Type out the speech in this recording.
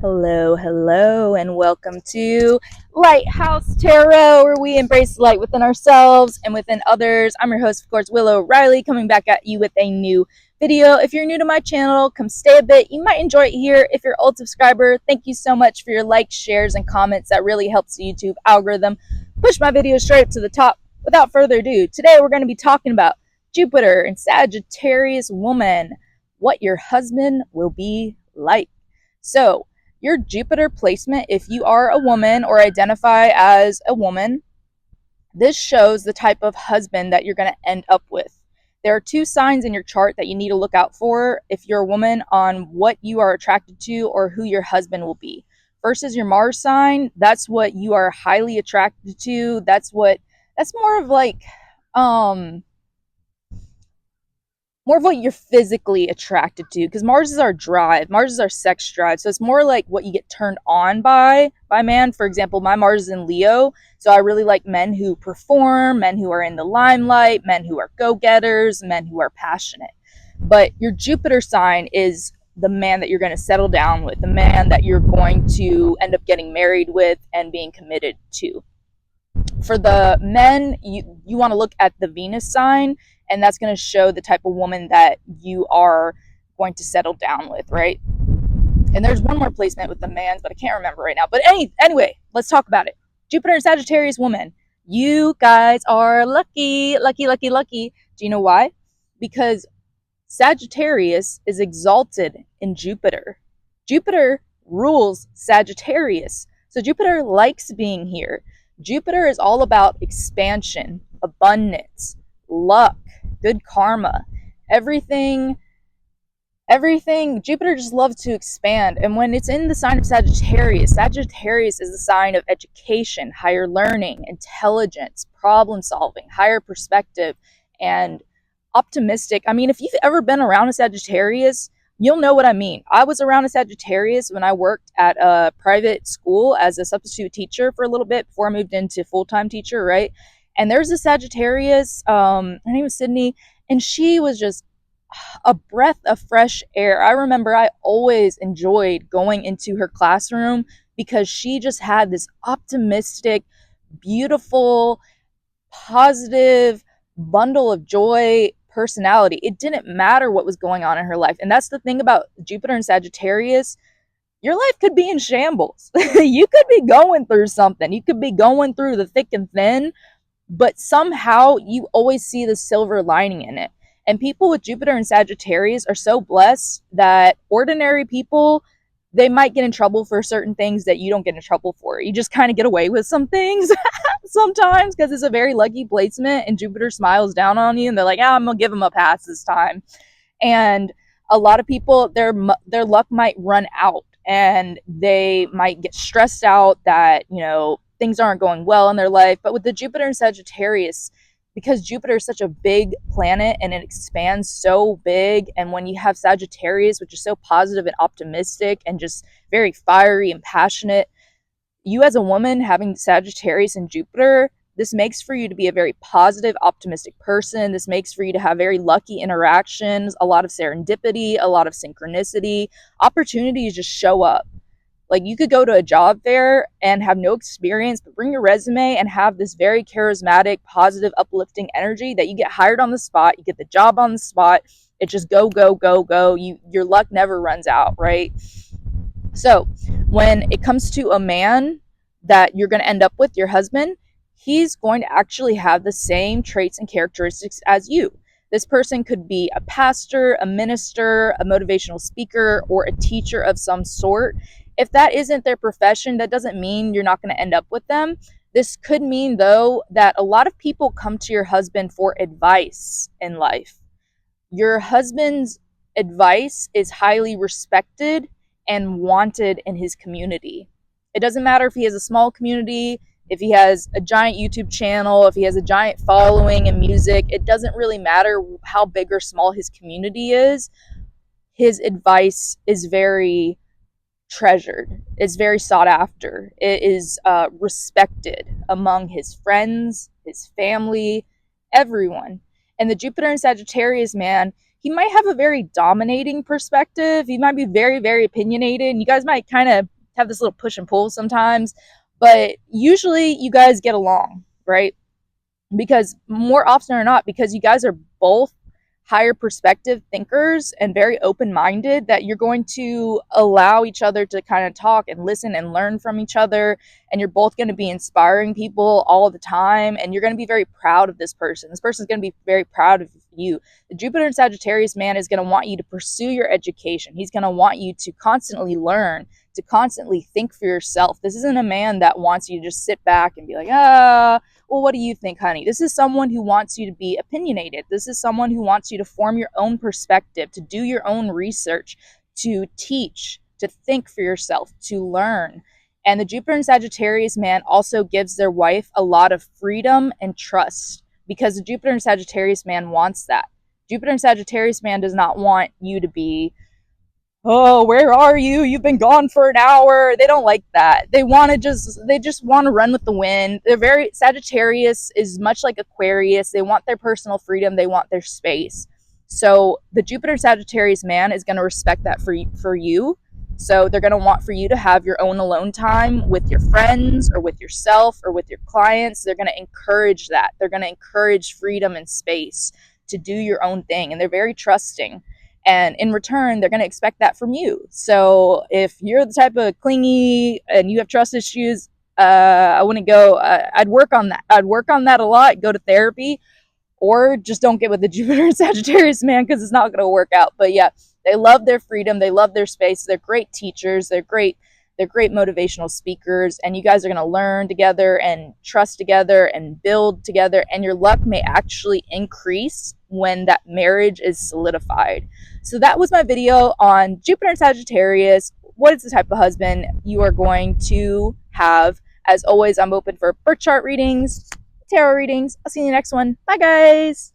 Hello, and welcome to Lighthouse Tarot, where we embrace light within ourselves and within others. I'm your host, of course, Willow Riley, coming back at you with a new video. If you're new to my channel, come stay a bit. You might enjoy it here. If you're an old subscriber, thank you so much for your likes, shares, and comments. That really helps the YouTube algorithm push my videos straight up to the top. Without further ado, today we're going to be talking about Jupiter and Sagittarius woman, what your husband will be like. So, your Jupiter placement, if you are a woman or identify as a woman, this shows the type of husband that you're going to end up with. There are two signs in your chart that you need to look out for if you're a woman on what you are attracted to or who your husband will be. First is your Mars sign. That's what you are highly attracted to. That's more of like more of what you're physically attracted to, because Mars is our drive. Mars is our sex drive. So it's more like what you get turned on by man. For example, my Mars is in Leo. So I really like men who perform, men who are in the limelight, men who are go-getters, men who are passionate. But your Jupiter sign is the man that you're going to settle down with, the man that you're going to end up getting married with and being committed to. For the men, you want to look at the Venus sign, and that's going to show the type of woman that you are going to settle down with, right? And there's one more placement with the man, but I can't remember right now. But anyway, let's talk about it. Jupiter and Sagittarius woman. You guys are lucky. Do you know why? Because Sagittarius is exalted in Jupiter. Jupiter rules Sagittarius. So Jupiter likes being here. Jupiter is all about expansion, abundance, luck, good karma, everything. Jupiter just loves to expand. And when it's in the sign of Sagittarius is the sign of education, higher learning, intelligence, problem solving, higher perspective, and optimistic. I mean, if you've ever been around a Sagittarius, you'll know what I mean. I was around a Sagittarius when I worked at a private school as a substitute teacher for a little bit before I moved into full-time teacher, right? And there's a Sagittarius, her name was Sydney, and she was just a breath of fresh air. I remember I always enjoyed going into her classroom because she just had this optimistic, beautiful, positive bundle of joy personality. It didn't matter what was going on in her life. And that's the thing about Jupiter and Sagittarius. Your life could be in shambles. You could be going through something. You could be going through the thick and thin, but somehow you always see the silver lining in it. And people with Jupiter and Sagittarius are so blessed that ordinary people, they might get in trouble for certain things that you don't get in trouble for. You just kind of get away with some things sometimes because it's a very lucky placement and Jupiter smiles down on you and they're like, I'm going to give them a pass this time. And a lot of people, their luck might run out and they might get stressed out that, things aren't going well in their life. But with the Jupiter and Sagittarius, because Jupiter is such a big planet and it expands so big, and when you have Sagittarius, which is so positive and optimistic and just very fiery and passionate, you as a woman having Sagittarius and Jupiter, this makes for you to be a very positive, optimistic person. This makes for you to have very lucky interactions, a lot of serendipity, a lot of synchronicity. Opportunities just show up. Like, you could go to a job fair and have no experience, but bring your resume and have this very charismatic, positive, uplifting energy that you get hired on the spot. You get the job on the spot. It just go. Your luck never runs out, right? So when it comes to a man that you're going to end up with, your husband, he's going to actually have the same traits and characteristics as you. This person could be a pastor, a minister, a motivational speaker, or a teacher of some sort. If that isn't their profession, that doesn't mean you're not going to end up with them. This could mean, though, that a lot of people come to your husband for advice in life. Your husband's advice is highly respected and wanted in his community. It doesn't matter if he has a small community, if he has a giant YouTube channel, if he has a giant following in music. It doesn't really matter how big or small his community is. His advice is very treasured. It's very sought after. It is respected among his friends, his family, everyone. And the Jupiter and Sagittarius man, he might have a very dominating perspective. He might be very, very opinionated. And you guys might kind of have this little push and pull sometimes, but usually you guys get along, right? Because more often or not, because you guys are both higher perspective thinkers and very open-minded, that you're going to allow each other to kind of talk and listen and learn from each other, and you're both going to be inspiring people all the time, and you're going to be very proud of this person. This person is going to be very proud of you. The Jupiter and Sagittarius man is going to want you to pursue your education. He's going to want you to constantly learn, to constantly think for yourself. This isn't a man that wants you to just sit back and be like, well, what do you think, honey? This is someone who wants you to be opinionated. This is someone who wants you to form your own perspective, to do your own research, to teach, to think for yourself, to learn. And the Jupiter and Sagittarius man also gives their wife a lot of freedom and trust, because the Jupiter and Sagittarius man wants that. Jupiter and Sagittarius man does not want you to be, oh, where are you? You've been gone for an hour. They don't like that. They just want to run with the wind. Sagittarius is much like Aquarius. They want their personal freedom. They want their space. So the Jupiter Sagittarius man is going to respect that for you. So they're going to want for you to have your own alone time with your friends or with yourself or with your clients. They're going to encourage that. They're going to encourage freedom and space to do your own thing. And they're very trusting. And in return, they're going to expect that from you. So if you're the type of clingy and you have trust issues, I wouldn't go. I'd work on that. I'd work on that a lot. Go to therapy, or just don't get with the Jupiter and Sagittarius man, because it's not going to work out. But yeah, they love their freedom. They love their space. They're great teachers. They're great motivational speakers, and you guys are going to learn together and trust together and build together, and your luck may actually increase when that marriage is solidified. So that was my video on Jupiter and Sagittarius. What is the type of husband you are going to have? As always, I'm open for birth chart readings, tarot readings. I'll see you in the next one. Bye, guys.